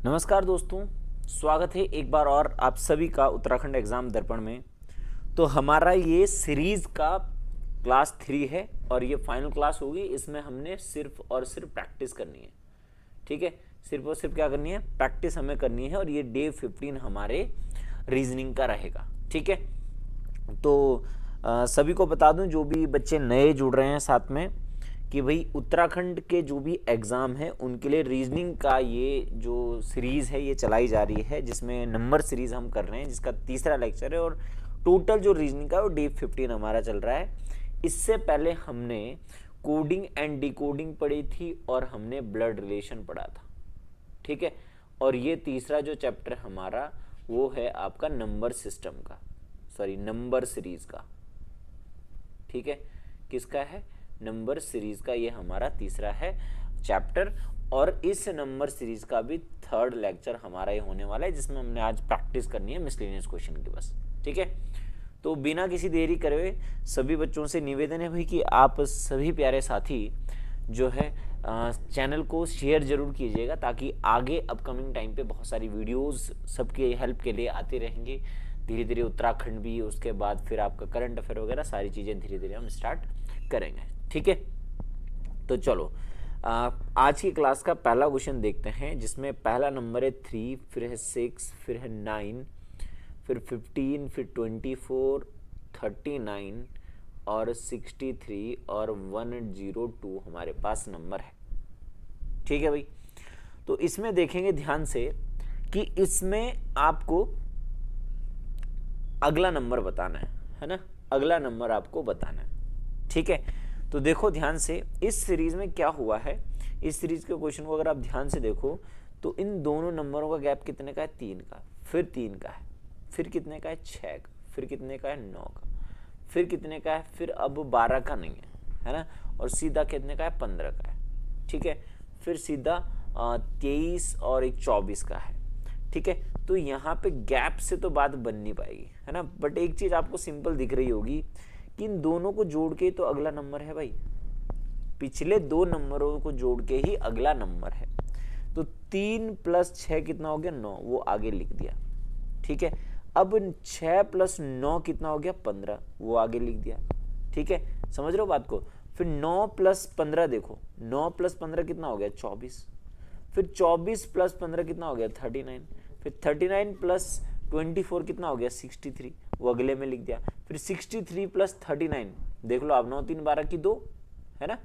नमस्कार दोस्तों, स्वागत है एक बार और आप सभी का उत्तराखंड एग्ज़ाम दर्पण में। तो हमारा ये सीरीज़ का क्लास 3 है और ये फाइनल क्लास होगी। इसमें हमने सिर्फ और सिर्फ प्रैक्टिस करनी है, ठीक है। सिर्फ और सिर्फ क्या करनी है, प्रैक्टिस हमें करनी है। और ये डे 15 हमारे रीजनिंग का रहेगा, ठीक है। तो सभी को बता दूं, जो भी बच्चे नए जुड़ रहे हैं साथ में, कि भाई उत्तराखंड के जो भी एग्ज़ाम है उनके लिए रीजनिंग का ये जो सीरीज़ है ये चलाई जा रही है, जिसमें नंबर सीरीज़ हम कर रहे हैं, जिसका तीसरा लेक्चर है। और टोटल जो रीजनिंग का वो डे 15 हमारा चल रहा है। इससे पहले हमने कोडिंग एंड डिकोडिंग पढ़ी थी और हमने ब्लड रिलेशन पढ़ा था, ठीक है। और ये तीसरा जो चैप्टर हमारा वो है आपका नंबर सिस्टम का, सॉरी नंबर सीरीज़ का, ठीक है। किसका है, नंबर सीरीज का ये हमारा तीसरा है चैप्टर। और इस नंबर सीरीज का भी थर्ड लेक्चर हमारा ये होने वाला है, जिसमें हमने आज प्रैक्टिस करनी है मिसलेनियस क्वेश्चन की, बस, ठीक है। तो बिना किसी देरी करे सभी बच्चों से निवेदन है भाई कि आप सभी प्यारे साथी जो है चैनल को शेयर जरूर कीजिएगा, ताकि आगे अपकमिंग टाइम पे बहुत सारी वीडियोस सबके हेल्प के लिए आती रहेंगी। धीरे धीरे उत्तराखंड भी, उसके बाद फिर आपका करंट अफेयर वगैरह सारी चीज़ें धीरे धीरे हम स्टार्ट करेंगे, ठीक है। तो चलो आज की क्लास का पहला क्वेश्चन देखते हैं, जिसमें पहला नंबर है 3, फिर है 6, फिर है 9, फिर 15, फिर 24, 39 और 63 और 102 हमारे पास नंबर है, ठीक है भाई। तो इसमें देखेंगे ध्यान से कि इसमें आपको अगला नंबर बताना है ना, अगला नंबर आपको बताना है, ठीक है। तो देखो ध्यान से, इस सीरीज में क्या हुआ है, इस सीरीज के क्वेश्चन को अगर आप ध्यान से देखो तो इन दोनों नंबरों का गैप कितने का है, 3 का, फिर 3 का है, फिर कितने का है, 6 का, फिर कितने का है, 9 का, फिर कितने का है, फिर अब 12 का नहीं है ना, और सीधा कितने का है, 15 का है, ठीक है। फिर सीधा 23 और एक 24 का है, ठीक है। तो यहाँ पे गैप से तो बात बन नहीं पाएगी, है ना। बट एक चीज आपको सिंपल दिख रही होगी कि इन दोनों को जोड़ के तो अगला नंबर है भाई, पिछले दो नंबरों को जोड़ के ही अगला नंबर है। तो 3 + 6 कितना हो गया, 9, वो आगे लिख दिया, ठीक है। अब 6 + 9 कितना हो गया, 15, वो आगे लिख दिया, ठीक है। समझ रहे हो बात को। फिर 9 + 15 देखो, 9 + 15 कितना हो गया, 24, फिर 24 + 15 कितना हो गया, 39, फिर 39 + 24 कितना हो गया, 63, वो अगले में लिख दिया। फिर 63 + 39 देख लो आप, 9 3 12 की 2 है ना,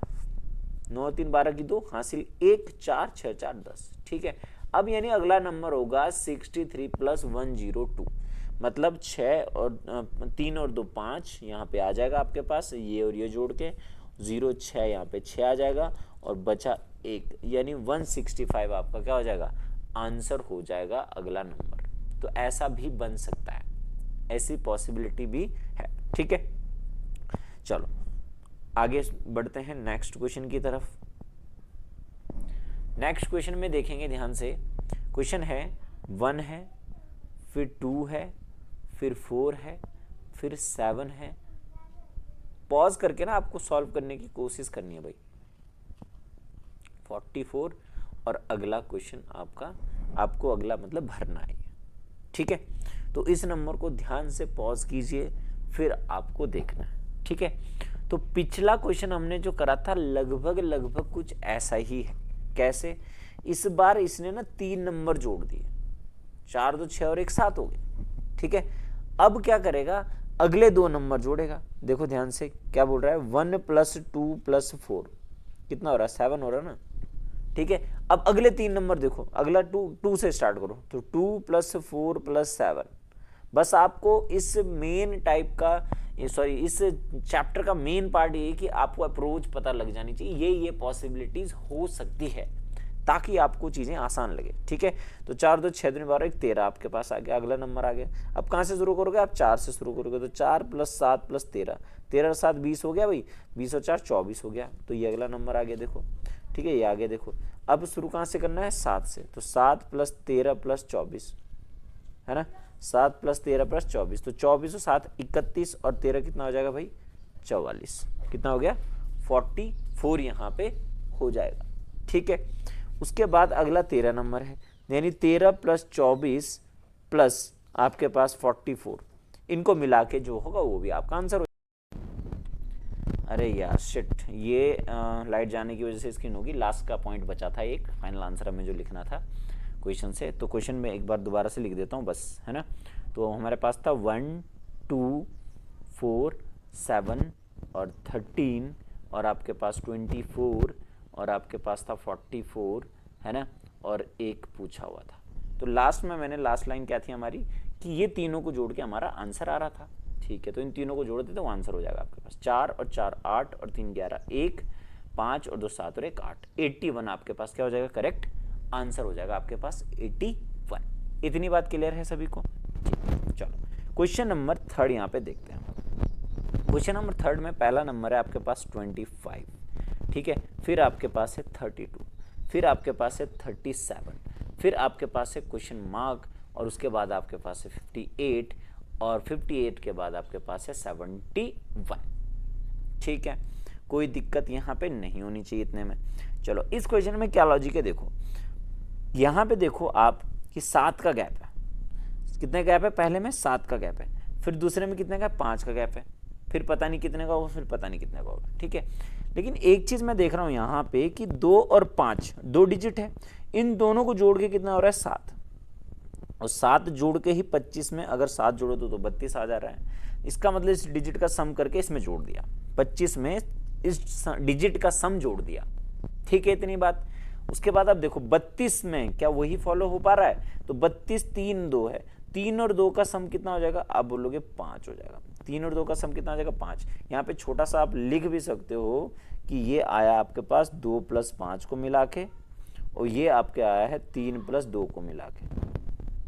9 3 12 की 2 हासिल 1 4 6 4 10, ठीक है। अब यानी अगला नंबर होगा 63 + 102, मतलब 6 और 3 और 2 5 यहाँ पे आ जाएगा आपके पास, ये और ये जोड़ के 0 6 यहाँ पे 6 आ जाएगा और बचा 1, यानी 165 आपका क्या हो जाएगा, आंसर हो जाएगा अगला नंबर। तो ऐसा भी बन सकता है, ऐसी पॉसिबिलिटी भी है, ठीक है। चलो आगे बढ़ते हैं नेक्स्ट क्वेश्चन की तरफ। नेक्स्ट क्वेश्चन में देखेंगे ध्यान से, क्वेश्चन है 1 है, फिर 2 है, फिर 4 है, फिर 7 है। पॉज करके ना आपको सॉल्व करने की कोशिश करनी है भाई। 44 और अगला क्वेश्चन आपको अगला मतलब भरना है, ठीक है। तो इस नंबर को ध्यान से पॉज कीजिए, फिर आपको देखना है, ठीक है। तो पिछला क्वेश्चन हमने जो करा था लगभग कुछ ऐसा ही है। कैसे, इस बार इसने ना 3 नंबर जोड़ दिए, 4 2 6 और 1 7 हो गए, ठीक है। अब क्या करेगा, अगले 2 नंबर जोड़ेगा। देखो ध्यान से क्या बोल रहा है, 1 + 2 + 4 कितना हो रहा है, 7 हो रहा है ना, ठीक है। अब अगले 3 नंबर देखो, अगला 2 से स्टार्ट करो, तो 2 + 4 + 7। बस आपको इस मेन टाइप का, सॉरी इस चैप्टर का मेन पार्ट ये कि आपको अप्रोच पता लग जानी चाहिए, ये पॉसिबिलिटीज हो सकती है, ताकि आपको चीजें आसान लगे, ठीक है। तो 4 2 6 2 12 1 13 आपके पास आ गया, अगला नंबर आ गया। अब कहाँ से शुरू करोगे आप, 4 से शुरू करोगे, तो 4 + 7 + 13, 13 और 7 20 हो गया भाई, 20 और 4 24 हो गया। तो ये अगला नंबर आ गया, देखो, ठीक है। ये आगे देखो, अब शुरू कहाँ से करना है, 7 से, तो 7 + 13 + 24 है ना, 7 + 13 + 24, तो 24 और 7 31 और 13 कितना हो जाएगा भाई, 44, कितना हो गया, 44 यहाँ पे हो जाएगा, ठीक है। उसके बाद अगला 13 नंबर है, यानी 13 प्लस 24 प्लस आपके पास 44, इनको मिला के जो होगा वो भी आपका आंसर हो। अरे यार शिट, ये लाइट जाने की वजह से स्क्रीन होगी। लास्ट का पॉइंट बचा था एक, फाइनल आंसर हमें जो लिखना था क्वेश्चन से, तो क्वेश्चन में एक बार दोबारा से लिख देता हूँ बस, है ना। तो हमारे पास था 1 2 4 7 और 13 और आपके पास 24 और आपके पास था 44, है ना, और एक पूछा हुआ था। तो लास्ट में मैंने लास्ट लाइन क्या थी हमारी कि ये तीनों को जोड़ के हमारा आंसर आ रहा था। ठीक है, तो इन तीनों को जोड़ देते तो आंसर हो जाएगा आपके पास 4 और 4 8 और 3 11 1 5 और 2 7 और 1 8, 81 आपके पास क्या हो जाएगा, करेक्ट आंसर हो जाएगा आपके पास 81। इतनी बात क्लियर है सभी को? चलो क्वेश्चन नंबर 3 यहाँ पे देखते हैं। क्वेश्चन नंबर 3 में पहला नंबर है आपके पास 25, ठीक है, फिर आपके पास है 32, फिर आपके पास है 37, फिर आपके पास है क्वेश्चन मार्क और उसके बाद आपके पास है 58 और 58 के बाद आपके पास है 71। ठीक है, कोई दिक्कत यहाँ पे नहीं होनी चाहिए इतने में। चलो इस क्वेश्चन में क्या लॉजिक है देखो, यहाँ पे देखो आप कि 7 का गैप है। कितने गैप है? पहले में 7 का गैप है, फिर दूसरे में कितने का? 5 का गैप है, फिर पता नहीं कितने का होगा, फिर पता नहीं कितने का होगा। ठीक है, लेकिन एक चीज मैं देख रहा हूं यहाँ पे कि 2 और 5 दो डिजिट है, इन दोनों को जोड़ के कितना हो रहा है? 7, और 7 जोड़ के ही 25 में अगर 7 जोड़ो तो 32 आ जा रहा है। इसका मतलब इस डिजिट का सम करके इसमें जोड़ दिया, 25 में इस डिजिट का सम जोड़ दिया। ठीक है, इतनी बात। उसके बाद आप देखो 32 में क्या वही फॉलो हो पा रहा है? तो 32 3 2 है, 3 और 2 का सम कितना हो जाएगा? आप बोलोगे 5 हो जाएगा। 3 और 2 का सम कितना हो जाएगा? 5। यहाँ पे छोटा सा आप लिख भी सकते हो कि ये आया आपके पास 2 + 5 को मिला के, और ये आपके आया है 3 + 2 को मिला के।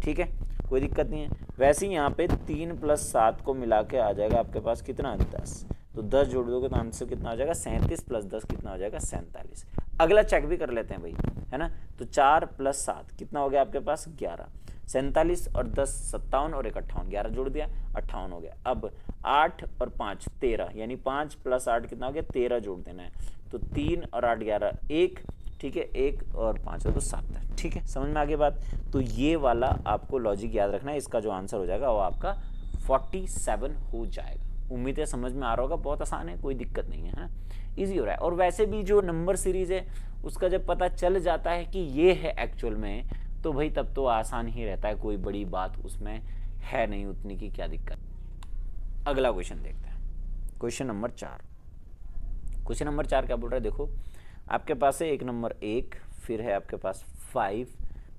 ठीक है, कोई दिक्कत नहीं है। वैसे ही यहाँ पे 3 + 7 को मिला के आ जाएगा आपके पास कितना? 10। तो 10 जोड़ दोगे तो आंसर कितना हो जाएगा? 37 + 10 कितना हो जाएगा? 47। अगला चेक भी कर लेते हैं भाई, है ना। तो 4 + 7 कितना हो गया आपके पास? 11। 47 और 10 57 और 1 58, 11 जोड़ दिया 58 हो गया। अब 8 और 5 13, यानी 5 + 8 कितना हो गया? 13 जोड़ देना है। तो 3 और 8 11 1, ठीक है, 1 और 5 हो तो 7। ठीक है, समझ में आ गई बात। तो ये वाला आपको लॉजिक याद रखना है, इसका जो आंसर हो जाएगा वो आपका 47 हो जाएगा। उम्मीद है समझ में आ रहा होगा, बहुत आसान है, कोई दिक्कत नहीं है, ईजी हो रहा है। और वैसे भी जो नंबर सीरीज है उसका जब पता चल जाता है कि ये है एक्चुअल में, तो भाई तब तो आसान ही रहता है, कोई बड़ी बात उसमें है नहीं उतनी की क्या दिक्कत। अगला क्वेश्चन देखते हैं, क्वेश्चन नंबर 4। क्वेश्चन नंबर 4 क्या बोल रहा है देखो, आपके पास है एक नंबर 1, फिर है आपके पास 5,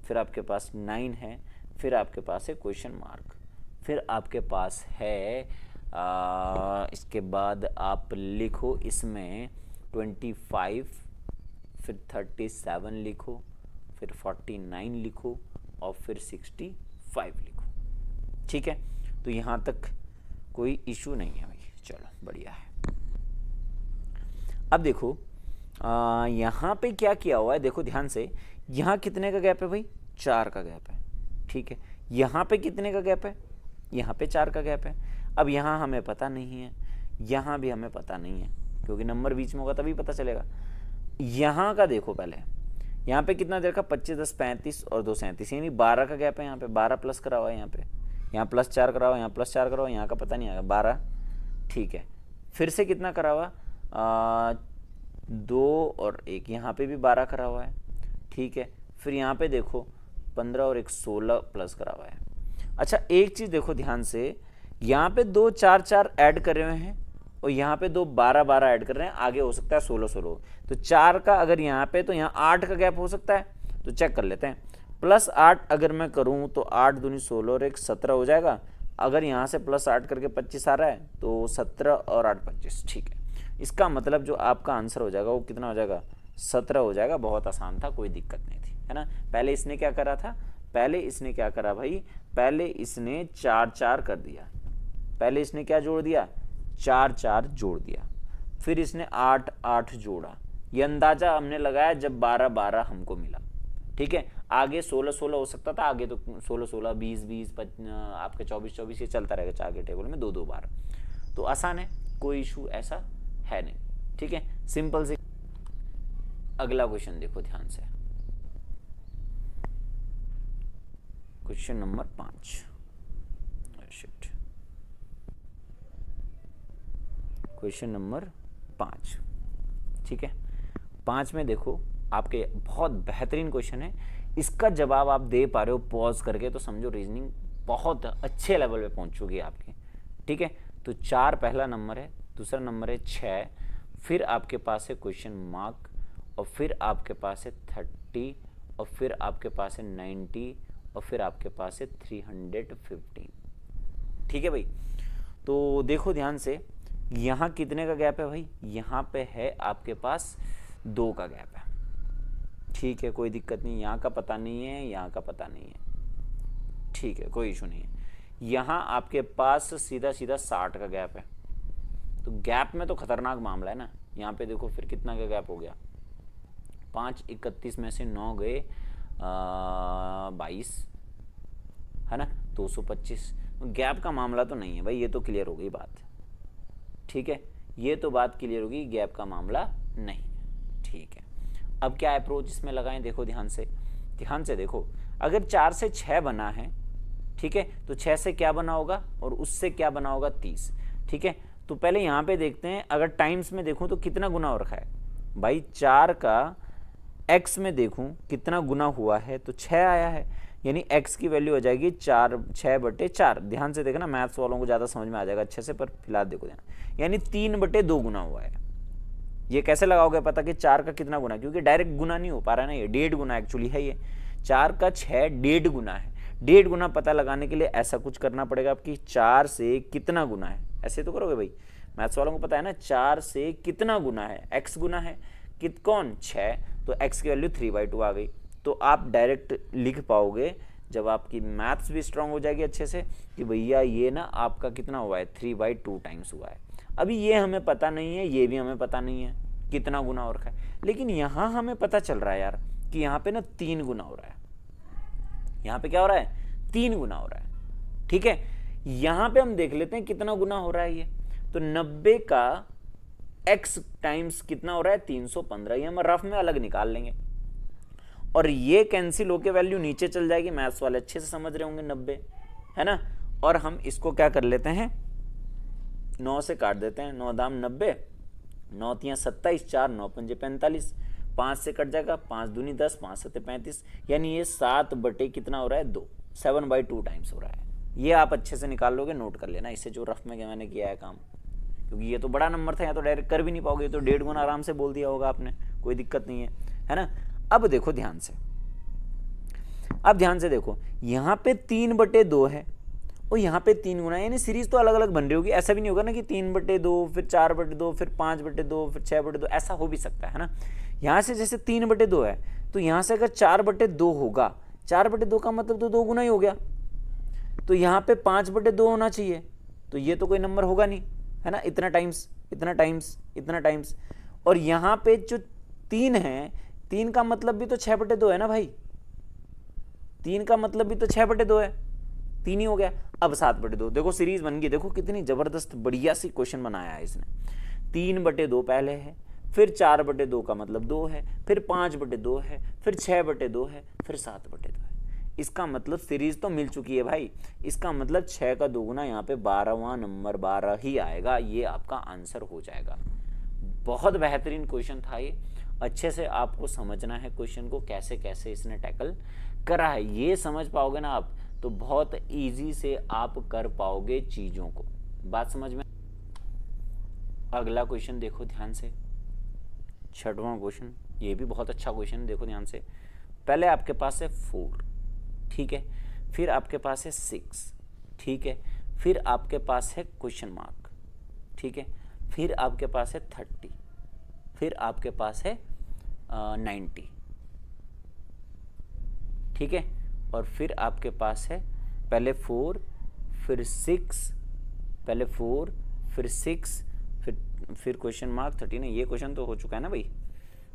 फिर आपके पास 9 है, फिर आपके पास है क्वेश्चन मार्क, फिर आपके पास है इसके बाद आप लिखो इसमें 25, फिर 37 लिखो, फिर 49 लिखो और फिर 65 लिखो। ठीक है, तो यहाँ तक कोई इशू नहीं है भाई, चलो बढ़िया है। अब देखो यहाँ पे क्या किया हुआ है, देखो ध्यान से, यहाँ कितने का गैप है भाई? 4 का गैप है। ठीक है, यहाँ पे कितने का गैप है? यहाँ पे 4 का गैप है। अब यहाँ हमें पता नहीं है, यहाँ भी हमें पता नहीं है, क्योंकि नंबर बीच में होगा तभी पता चलेगा। यहाँ का देखो पहले, यहाँ पे कितना देखा? 25 10 35 और 2 37, यानी 12 का गैप है। यहाँ पे 12 प्लस करा हुआ है, यहाँ पे, यहाँ +4 करा हुआ, यहाँ +4 करा हुआ, यहाँ का पता नहीं आएगा 12। ठीक है, फिर से कितना करा हुआ? 2 और 1, यहाँ पे भी 12 करा हुआ है। ठीक है, फिर यहाँ पे देखो 15 और 1 16 प्लस करा हुआ है। अच्छा एक चीज़ देखो ध्यान से, यहाँ पे 2 4 4 ऐड कर रहे हैं और यहाँ पे 2 12 12 ऐड कर रहे हैं, आगे हो सकता है 16 16। तो 4 का अगर यहाँ पे, तो यहाँ 8 का गैप हो सकता है, तो चेक कर लेते हैं। +8 अगर मैं करूँ तो 8 दूनी 16 और 1 17 हो जाएगा। अगर यहाँ से +8 करके 25 आ रहा है तो 17 और 8 25। ठीक है, इसका मतलब जो आपका आंसर हो जाएगा वो कितना हो जाएगा? 17 हो जाएगा। बहुत आसान था, कोई दिक्कत नहीं थी, है ना। पहले इसने क्या करा था? पहले इसने क्या करा भाई? पहले इसने 4 4 कर दिया, पहले इसने क्या जोड़ दिया? 4 4 जोड़ दिया, फिर इसने 8 8 जोड़ा। ये अंदाजा हमने लगाया जब 12 12 हमको मिला। ठीक है, आगे 16 16 हो सकता था, आगे तो 16 16 20 20 आपके 24 24 ये चलता रहेगा आगे टेबल में 2 2 बार। तो आसान है, कोई इशू ऐसा है नहीं। ठीक है, सिंपल से। अगला क्वेश्चन देखो ध्यान से, क्वेश्चन नंबर 5। क्वेश्चन नंबर 5, ठीक है। 5 में देखो आपके बहुत बेहतरीन क्वेश्चन है, इसका जवाब आप दे पा रहे हो पॉज करके तो समझो रीजनिंग बहुत अच्छे लेवल पे पहुंच चुकी है आपकी, ठीक है। तो 4 पहला नंबर है, दूसरा नंबर है 6, फिर आपके पास है क्वेश्चन मार्क, और फिर आपके पास है 30, और फिर आपके पास है 90, और फिर आपके पास है 315, ठीक है भाई। तो देखो ध्यान से, यहाँ कितने का गैप है भाई, यहाँ पे है आपके पास 2 का गैप है, ठीक है, कोई दिक्कत नहीं। यहाँ का पता नहीं है, यहाँ का पता नहीं है, ठीक है, कोई इशू नहीं है। यहाँ आपके पास सीधा सीधा 60 का गैप है, तो गैप में तो खतरनाक मामला है ना। यहाँ पे देखो फिर कितना का गैप हो गया, 5 31 में से 9 गए 22, है ना, 225। गैप का मामला तो नहीं है भाई, ये तो क्लियर हो गई बात, ठीक है, ये तो बात क्लियर होगी, गैप का मामला नहीं, ठीक है। अब क्या अप्रोच इसमें लगाएं, देखो ध्यान से देखो, अगर 4 से 6 बना है, ठीक है, तो 6 से क्या बना होगा और उससे क्या बना होगा, 30, ठीक है। तो पहले यहाँ पे देखते हैं, अगर टाइम्स में देखूं तो कितना गुना हो रखा है भाई, 4 का x में देखूं कितना गुना हुआ है तो 6 आया है, यानी x की वैल्यू हो जाएगी 6/4। ध्यान से देखना, मैथ्स वालों को ज़्यादा समझ में आ जाएगा अच्छे से, पर फिलहाल देखो ध्यान, यानी 3/2 गुना हुआ है। ये कैसे लगाओगे पता कि 4 का कितना गुना, क्योंकि डायरेक्ट गुना नहीं हो पा रहा है ना, ये 1.5 गुना एक्चुअली है, ये 4 का 6 1.5 गुना है। 1.5 गुना पता लगाने के लिए ऐसा कुछ करना पड़ेगा आपकी, 4 से कितना गुना है, ऐसे तो करोगे भाई, मैथ्स वालों को पता है ना, 4 से कितना गुना है, x गुना है, कौन 6, तो x की वैल्यू 3/2 आ गई। तो आप डायरेक्ट लिख पाओगे जब आपकी मैथ्स भी स्ट्रांग हो जाएगी अच्छे से, कि भैया ये ना आपका कितना हुआ है, 3/2 टाइम्स हुआ है। अभी ये हमें पता नहीं है, ये भी हमें पता नहीं है कितना गुना हो रखा है, लेकिन यहाँ हमें पता चल रहा है यार कि यहाँ पे ना 3 गुना हो रहा है, यहाँ पे क्या हो रहा है, 3 गुना हो रहा है, ठीक है। यहाँ पे हम देख लेते हैं कितना गुना हो रहा है ये, तो 90 का x टाइम्स कितना हो रहा है, 315, ये हम रफ में अलग निकाल लेंगे, और ये कैंसिल होके वैल्यू नीचे चल जाएगी, मैथ्स वाले अच्छे से समझ रहे होंगे, 90, है ना। और हम इसको क्या कर लेते हैं, 9 से काट देते हैं, 9 दाम 90, 9 तियाँ 27, 4 9 पंजे 45, 5 से कट जाएगा, 5 दूनी 10, 5 सत्ते 35, यानी ये 7 कितना हो रहा है, 2, 7/2 टाइम्स हो रहा है। ये आप अच्छे से निकाल लोगे, नोट कर लेना इससे, जो रफ में मैंने किया है काम, क्योंकि ये तो बड़ा नंबर था, यहाँ तो डायरेक्ट कर भी नहीं पाओगे, तो 1.5 गुना आराम से बोल दिया होगा आपने, कोई दिक्कत नहीं है ना। अब देखो ध्यान से, अब ध्यान से देखो, यहाँ पे 3/2 है और यहाँ पे 3 गुना, यानी सीरीज तो अलग अलग बन रही होगी, ऐसा भी नहीं होगा ना कि 3/2 फिर 4/2 फिर 5/2 फिर 6/2, ऐसा हो भी सकता है ना। यहाँ से जैसे 3/2 है, तो यहाँ से अगर 4/2 होगा, 4/2 का मतलब तो 2 गुना ही हो गया, तो यहाँ पे 5/2 होना चाहिए, तो ये तो कोई नंबर होगा नहीं, है ना, इतना टाइम्स इतना टाइम्स इतना टाइम्स, और यहाँ पे जो 3 है, 3 का मतलब भी तो 6/2 है ना भाई, 3 का मतलब भी तो 6/2 है, 3 ही हो गया। अब 7/2, देखो सीरीज बन गई, देखो कितनी जबरदस्त बढ़िया सी क्वेश्चन बनाया है इसने। 3/2 पहले है, फिर 4/2 का मतलब 2 है, फिर 5/2 है, फिर 6/2 है, फिर 7/2 है। इसका मतलब सीरीज तो मिल चुकी है भाई, इसका मतलब 6 का 2 गुना यहाँ पे 12वां नंबर 12 ही आएगा, ये आपका आंसर हो जाएगा। बहुत बेहतरीन क्वेश्चन था ये, अच्छे से आपको समझना है क्वेश्चन को, कैसे कैसे इसने टैकल करा है, ये समझ पाओगे ना आप, तो बहुत इजी से आप कर पाओगे चीजों को, बात समझ में। अगला क्वेश्चन देखो ध्यान से, 6वां क्वेश्चन, ये भी बहुत अच्छा क्वेश्चन, देखो ध्यान से। पहले आपके पास है 4, ठीक है, फिर आपके पास है 6, ठीक है, फिर आपके पास है क्वेश्चन मार्क, ठीक है, फिर आपके पास है 30, फिर आपके पास है 90, ठीक है, और फिर आपके पास है पहले 4 फिर 6, पहले 4 फिर 6 फिर क्वेश्चन मार्क 30 नहीं, ये क्वेश्चन तो हो चुका है ना भाई,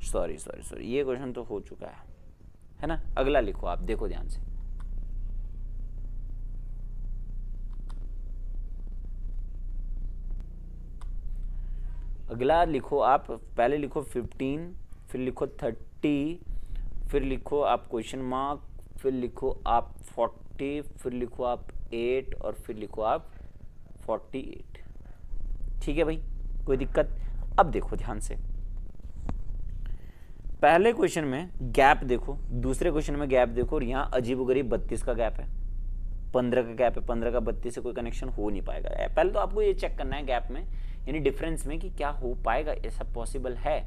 सॉरी, ये क्वेश्चन तो हो चुका है ना। अगला लिखो आप, देखो ध्यान से, अगला लिखो आप, पहले लिखो 15, फिर लिखो 30, फिर लिखो आप क्वेश्चन मार्क, फिर लिखो आप 50, फिर लिखो आप 8 और फिर लिखो आप 48। ठीक है भाई, कोई दिक्कत? अब देखो ध्यान से, पहले क्वेश्चन में गैप देखो, दूसरे क्वेश्चन में गैप देखो, और यहाँ अजीबोगरीब 32 का गैप है, 15 का गैप है, 15 का 32 से कोई कनेक्शन हो नहीं पाएगा। पहले तो आपको ये चेक करना है गैप में, यानी डिफरेंस में, कि क्या हो पाएगा, ऐसा पॉसिबल है।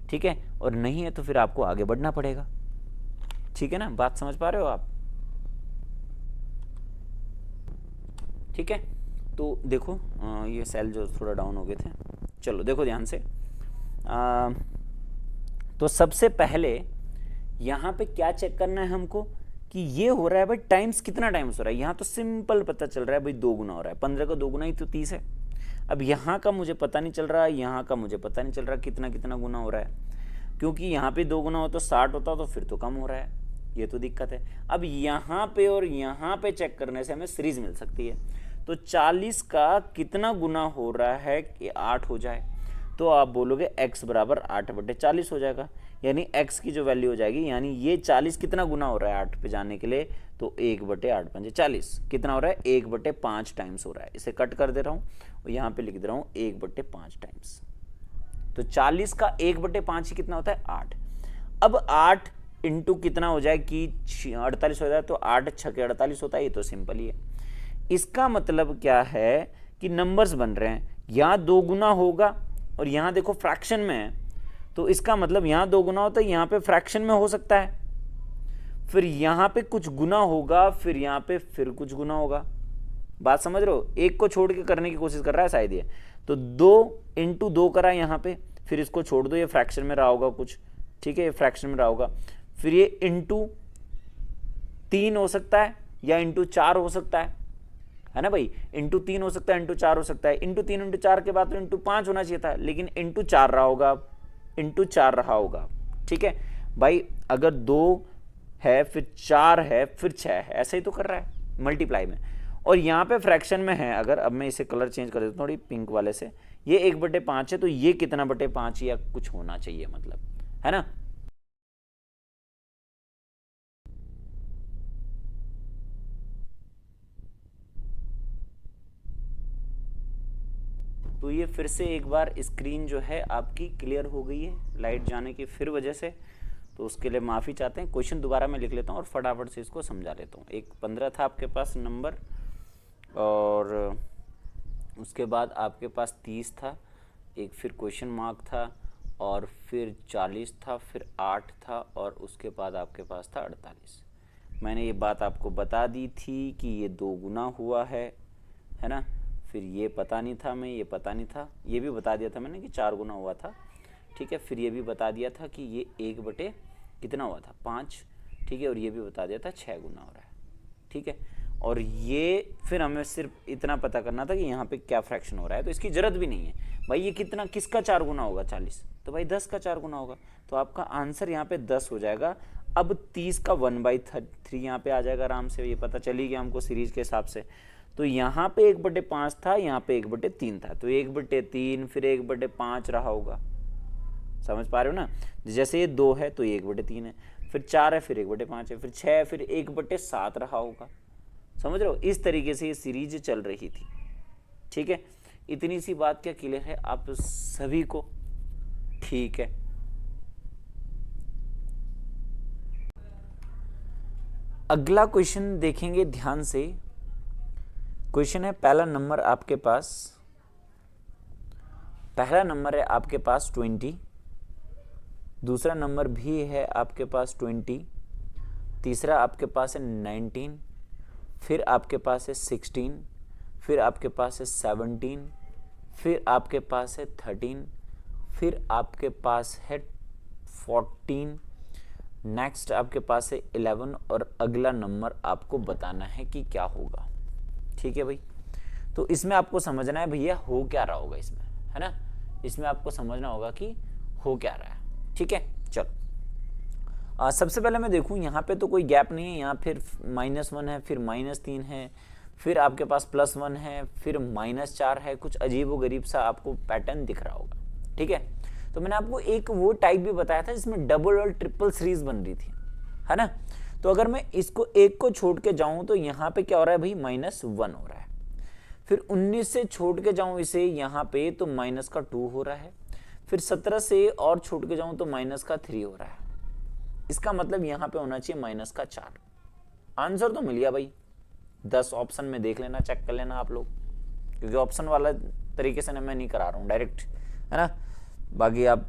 ठीक है, और नहीं है तो फिर आपको आगे बढ़ना पड़ेगा। ठीक है ना, बात समझ पा रहे हो आप? ठीक है, तो देखो ये सेल जो थोड़ा डाउन हो गए थे, चलो देखो ध्यान से। तो सबसे पहले यहाँ पे क्या चेक करना है हमको, कि ये हो रहा है भाई टाइम्स, कितना टाइम्स हो रहा है। यहाँ तो सिंपल पता चल रहा है भाई 2 गुना हो रहा है, 15 का 2 गुना ही तो 30 है। अब यहाँ का मुझे पता नहीं चल रहा, यहाँ का मुझे पता नहीं चल रहा कितना कितना गुना हो रहा है, क्योंकि यहाँ पे 2 गुना हो तो 60 होता, तो फिर तो कम हो रहा है, ये तो दिक्कत है। अब यहाँ पे और यहाँ पे चेक करने से हमें सीरीज मिल सकती है। तो 40 का कितना गुना हो रहा है कि 8 हो जाए, तो आप बोलोगे x बराबर 8/40 हो जाएगा, यानी x की जो वैल्यू हो जाएगी, यानी ये 40 कितना गुना हो रहा है 8 पे जाने के लिए, तो 1/8 पंजे 40 कितना हो रहा है, 1/5 टाइम्स हो रहा है। इसे कट कर दे रहा हूँ और यहाँ पे लिख दे रहा हूँ 1/5 टाइम्स। तो 40 का 1/5 ही कितना होता है, 8। अब 8 इंटू कितना हो जाए कि 48 हो जाए, तो 8 छके 48 होता है, ये तो सिंपल ही है। इसका मतलब क्या है कि नंबर्स बन रहे हैं, यहाँ 2 गुना होगा और यहाँ देखो फ्रैक्शन में है, तो इसका मतलब यहाँ 2 गुना होता है, यहाँ पे फ्रैक्शन में हो सकता है, फिर यहाँ पे कुछ गुना होगा, फिर यहाँ पे फिर कुछ गुना होगा। बात समझ रहे हो? एक को छोड़ के करने की कोशिश कर रहा है शायद ये, तो 2 इंटू 2 करा यहाँ पे, फिर इसको छोड़ दो, ये फ्रैक्शन में रहा होगा कुछ। ठीक है, ये फ्रैक्शन में रहा होगा, फिर ये इंटू 3 हो सकता है या इंटू 4 हो सकता है ना भाई, इंटू 3 हो सकता है, इंटू 4 हो सकता है। इंटू 3 इंटू 4 के बाद तो इंटू 5 होना चाहिए था, लेकिन इंटू 4 रहा होगा, इंटू 4 रहा होगा। ठीक है भाई, अगर 2 है फिर 4 है फिर 6 है, ऐसा ही तो कर रहा है मल्टीप्लाई में, और यहाँ पे फ्रैक्शन में है। अगर अब मैं इसे कलर चेंज कर देता हूँ थोड़ी पिंक वाले से, ये 1/5 है, तो ये कितना बटे 5 या कुछ होना चाहिए, मतलब, है ना। तो ये फिर से एक बार स्क्रीन जो है आपकी क्लियर हो गई है लाइट जाने की फिर वजह से, तो उसके लिए माफ़ी चाहते हैं। क्वेश्चन दोबारा मैं लिख लेता हूँ और फटाफट से इसको समझा लेता हूँ। एक 15 था आपके पास नंबर, और उसके बाद आपके पास 30 था, एक फिर क्वेश्चन मार्क था, और फिर 40 था, फिर 8 था, और उसके बाद आपके पास था 48। मैंने ये बात आपको बता दी थी कि ये 2 गुना हुआ है ना। फिर ये पता नहीं था, मैं ये पता नहीं था, ये भी बता दिया था मैंने कि 4 गुना हुआ था। ठीक है, फिर ये भी बता दिया था कि ये 1 कितना हुआ था, 5। ठीक है, और ये भी बता दिया था 6 गुना हो रहा है। ठीक है, और ये फिर हमें सिर्फ इतना पता करना था कि यहाँ पे क्या फ्रैक्शन हो रहा है, तो इसकी ज़रूरत भी नहीं है भाई। ये कितना, किसका 4 गुना होगा 40, तो भाई 10 का 4 गुना होगा, तो आपका आंसर यहाँ पे 10 हो जाएगा। अब 30 का 1/3 यहाँ पे आ जाएगा आराम से, ये पता चली गया हमको सीरीज के हिसाब से। तो यहाँ पे 1/5 था, यहाँ पे 1/3 था, तो 1/3 फिर 1/5 रहा होगा। समझ पा रहे हो ना, जैसे ये 2 है तो ये 1/3 है, फिर 4 है फिर 1/5 है, फिर 6 है फिर 1/7 रहा होगा। समझ रहे हो, इस तरीके से ये सीरीज चल रही थी। ठीक है, इतनी सी बात क्या क्लियर है आप सभी को? ठीक है, अगला क्वेश्चन देखेंगे ध्यान से। क्वेश्चन है, पहला नंबर आपके पास, पहला नंबर है आपके पास 20, दूसरा नंबर भी है आपके पास 20, तीसरा आपके पास है 19, फिर आपके पास है 16, फिर आपके पास है 17, फिर आपके पास है 13, फिर आपके पास है 14, नेक्स्ट आपके पास है 11, और अगला नंबर आपको बताना है कि क्या होगा। ठीक है भाई, तो इसमें आपको समझना है भैया हो क्या रहा होगा इसमें, है ना। इसमें आपको समझना होगा कि हो क्या रहा है। ठीक है, चलो सबसे पहले मैं देखूं, यहाँ पे तो कोई गैप नहीं है, यहाँ फिर -1 है, फिर -3 है, फिर आपके पास +1 है, फिर -4 है, कुछ अजीब व गरीब सा आपको पैटर्न दिख रहा होगा। ठीक है, तो मैंने आपको एक वो टाइप भी बताया था जिसमें डबल और ट्रिपल सीरीज बन रही थी, है ना। तो अगर मैं इसको एक को छोड़ के जाऊं तो यहाँ पे क्या हो रहा है भाई, -1 हो रहा है। फिर 19 से छोड़ के जाऊं इसे यहाँ पे तो -2 हो रहा है। फिर 17 से और छोड़ के जाऊं तो -3 हो रहा है। इसका मतलब यहाँ पे होना चाहिए -4। आंसर तो मिल गया भाई। 10 ऑप्शन में देख लेना, चेक कर लेना आप लोग, क्योंकि ऑप्शन वाला तरीके से मैं नहीं करा रहा हूँ, डायरेक्ट, है ना। बाकी आप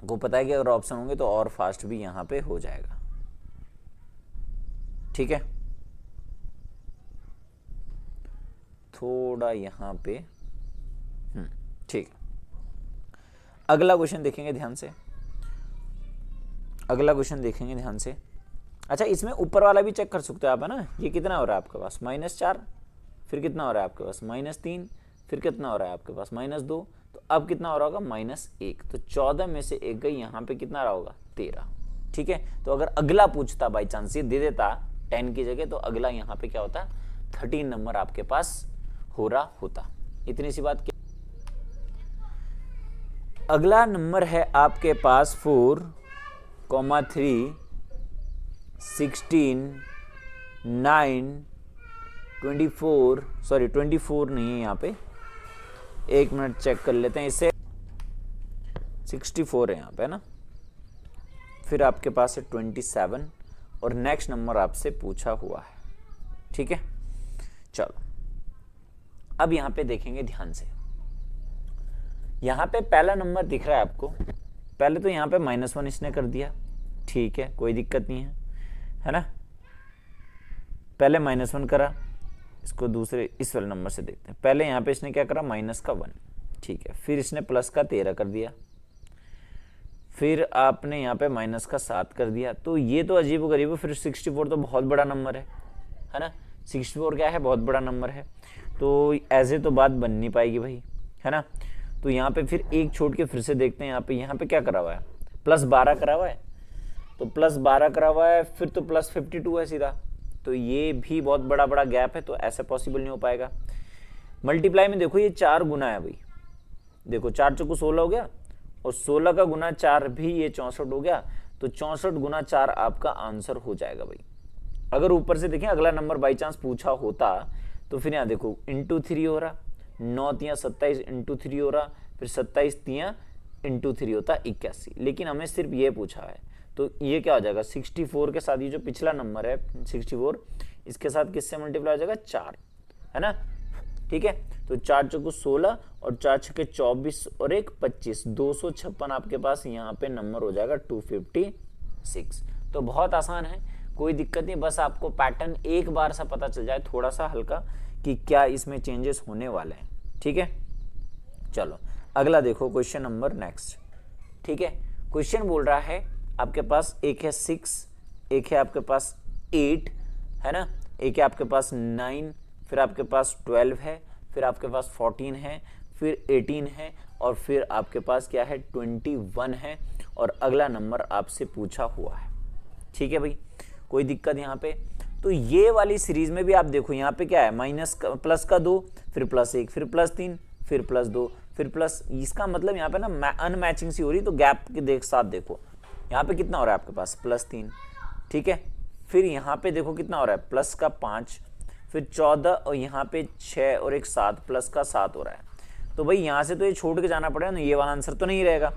को पता है कि अगर ऑप्शन होंगे तो और फास्ट भी यहाँ पे हो जाएगा। ठीक है, थोड़ा यहाँ पे ठीक। अगला क्वेश्चन देखेंगे ध्यान से, अगला क्वेश्चन देखेंगे ध्यान से। अच्छा, इसमें ऊपर वाला भी चेक कर सकते हो आप, है ना। ये कितना हो रहा है आपके पास, -4, फिर कितना हो रहा है आपके पास -3, फिर कितना हो रहा है आपके पास -2, तो अब कितना हो रहा होगा -1। तो 14 में से 1 गई, यहाँ पे कितना रहा होगा 13। ठीक है, तो अगर अगला पूछता बाई चांस ये दे देता 10 की जगह, तो अगला यहाँ पे क्या होता, 13 नंबर आपके पास हो रहा होता। इतनी सी बात। अगला नंबर है आपके पास 4, 3, 16, 9, 24, सॉरी 24 नहीं है यहाँ पे, एक मिनट चेक कर लेते हैं इसे, 64 है यहाँ पे, है ना। फिर आपके पास है 27 और नेक्स्ट नंबर आपसे पूछा हुआ है। ठीक है, चलो अब यहाँ पे देखेंगे ध्यान से। यहाँ पे पहला नंबर दिख रहा है आपको, पहले तो यहाँ पे -1 इसने कर दिया, ठीक है, कोई दिक्कत नहीं है ना। पहले -1 करा, इसको दूसरे इस वाले नंबर से देखते हैं। पहले यहाँ पे इसने क्या करा, -1, ठीक है। फिर इसने +13 कर दिया, फिर आपने यहाँ पे -7 कर दिया। तो ये तो अजीब गरीब है। फिर 64 तो बहुत बड़ा नंबर है ना। 64 क्या है, बहुत बड़ा नंबर है। तो ऐसे तो बात बन नहीं पाएगी भाई, है ना। तो यहाँ पे फिर एक छोड़ के फिर से देखते हैं। यहाँ पे क्या करा हुआ है, +12 करा हुआ है। तो +12 करा हुआ है, फिर तो +52 है सीधा। तो ये भी बहुत बड़ा गैप है, तो ऐसा पॉसिबल नहीं हो पाएगा। मल्टीप्लाई में देखो, ये 4 गुना है भाई। देखो 4 चौको 16 हो गया, और 16 का गुना 4 भी ये 64 हो गया। तो 64 गुना 4 आपका आंसर हो जाएगा भाई। अगर ऊपर से देखें अगला नंबर बाई चांस पूछा होता, तो फिर यहाँ देखो ×3 हो रहा, 9 तियाँ 27 ×3 हो रहा, फिर 27 तियाँ ×3 होता 81। लेकिन हमें सिर्फ ये पूछा है, तो ये क्या हो जाएगा, 64 के साथ ये जो पिछला नंबर है 64, इसके साथ किससे मल्टीप्लाई हो जाएगा, 4, है ना। ठीक है, तो 4 चौको 16 और 4 छक्के 24 और 1 25, 256 आपके पास यहाँ पे नंबर हो जाएगा 256। तो बहुत आसान है, कोई दिक्कत नहीं। बस आपको पैटर्न एक बार सा पता चल जाए, थोड़ा सा हल्का, कि क्या इसमें चेंजेस होने वाले हैं। ठीक है, चलो अगला देखो क्वेश्चन नंबर नेक्स्ट। ठीक है, क्वेश्चन बोल रहा है आपके पास, एक है 6, एक है आपके पास 8, है ना, एक है आपके पास 9, फिर आपके पास 12 है, फिर आपके पास 14 है, फिर 18 है, और फिर आपके पास क्या है, 21 है, और अगला नंबर आपसे पूछा हुआ है। ठीक है भाई, कोई दिक्कत यहाँ पे। तो ये वाली सीरीज में भी आप देखो, यहाँ पे क्या है, प्लस का 2, फिर +1, फिर +3, फिर +2, फिर प्लस। इसका मतलब यहाँ पे ना अनमैचिंग सी हो रही। तो गैप के साथ देखो, यहाँ पे कितना हो रहा है आपके पास, +3, ठीक है। फिर यहाँ पे देखो कितना हो रहा है, +5, फिर 14, और यहाँ पे 6 और एक 7, +7 हो रहा है। तो भाई यहाँ से तो ये छोड़ के जाना पड़ेगा ना, ये वाला आंसर तो नहीं रहेगा।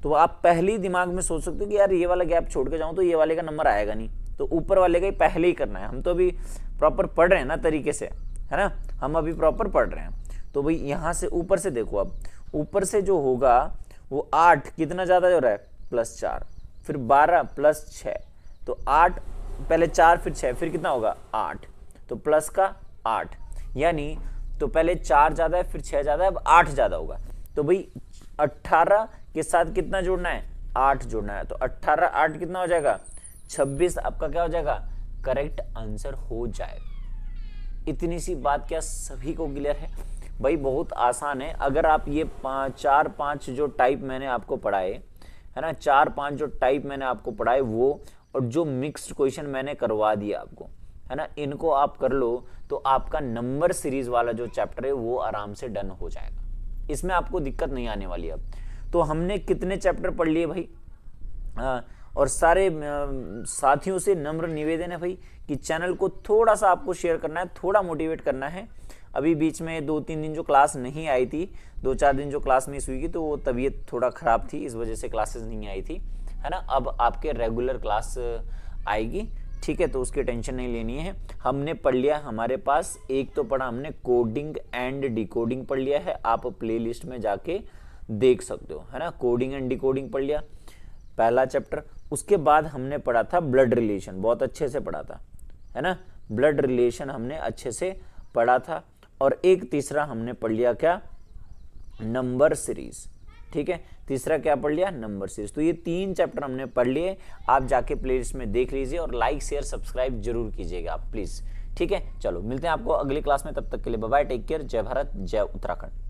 तो आप पहले ही दिमाग में सोच सकते हो कि यार ये वाला गैप छोड़ के जाऊँ तो ये वाले का नंबर आएगा नहीं, तो ऊपर वाले का ही पहले ही करना है। हम तो अभी प्रॉपर पढ़ रहे हैं ना तरीके से, है ना, हम अभी प्रॉपर पढ़ रहे हैं। तो भाई यहाँ से ऊपर से देखो, अब ऊपर से जो होगा वो 8 कितना ज़्यादा हो रहा है, +4, फिर 12 +6, तो 8, पहले 4 फिर 6, फिर कितना होगा 8, तो प्लस का 8, यानी तो पहले 4 ज़्यादा है, फिर 6 ज़्यादा है, अब 8 ज़्यादा होगा। तो भाई 18 के साथ कितना जोड़ना है, 8 जोड़ना है। तो 18 8 कितना हो जाएगा, 26 आपका क्या हो जाएगा, करेक्ट आंसर हो जाएगा। इतनी सी बात क्या सभी को क्लियर है भाई? बहुत आसान है। अगर आप ये 4-5 जो टाइप मैंने आपको पढ़ाए, है ना, 4-5 जो टाइप मैंने आपको पढ़ाए वो, और जो मिक्स्ड क्वेश्चन मैंने करवा दिया आपको, है ना, इनको आप कर लो तो आपका नंबर सीरीज वाला जो चैप्टर है वो आराम से डन हो जाएगा। इसमें आपको दिक्कत नहीं आने वाली। अब तो हमने कितने चैप्टर पढ़ लिए भाई? और सारे साथियों से नम्र निवेदन है भाई कि चैनल को थोड़ा सा आपको शेयर करना है, थोड़ा मोटिवेट करना है। अभी बीच में 2-3 दिन जो क्लास नहीं आई थी, 2-4 दिन जो क्लास मिस हुई थी, तो वो तबीयत थोड़ा ख़राब थी, इस वजह से क्लासेस नहीं आई थी, है ना। अब आपके रेगुलर क्लास आएगी, ठीक है, तो उसकी टेंशन नहीं लेनी है। हमने पढ़ लिया, हमारे पास एक तो पढ़ा हमने कोडिंग एंड डिकोडिंग पढ़ लिया है, आप प्लेलिस्ट में जाके देख सकते हो, है ना। कोडिंग एंड डिकोडिंग पढ़ लिया पहला चैप्टर। उसके बाद हमने पढ़ा था ब्लड रिलेशन, बहुत अच्छे से पढ़ा था, है ना। ब्लड रिलेशन हमने अच्छे से पढ़ा था। और एक तीसरा हमने पढ़ लिया क्या, नंबर सीरीज, ठीक है। तीसरा क्या पढ़ लिया, नंबर सीरीज। तो ये 3 चैप्टर हमने पढ़ लिए, आप जाके प्लेलिस्ट में देख लीजिए और लाइक शेयर सब्सक्राइब जरूर कीजिएगा आप प्लीज, ठीक है। चलो मिलते हैं आपको अगली क्लास में, तब तक के लिए बाय बाय, टेक केयर, जय भारत जय उत्तराखंड।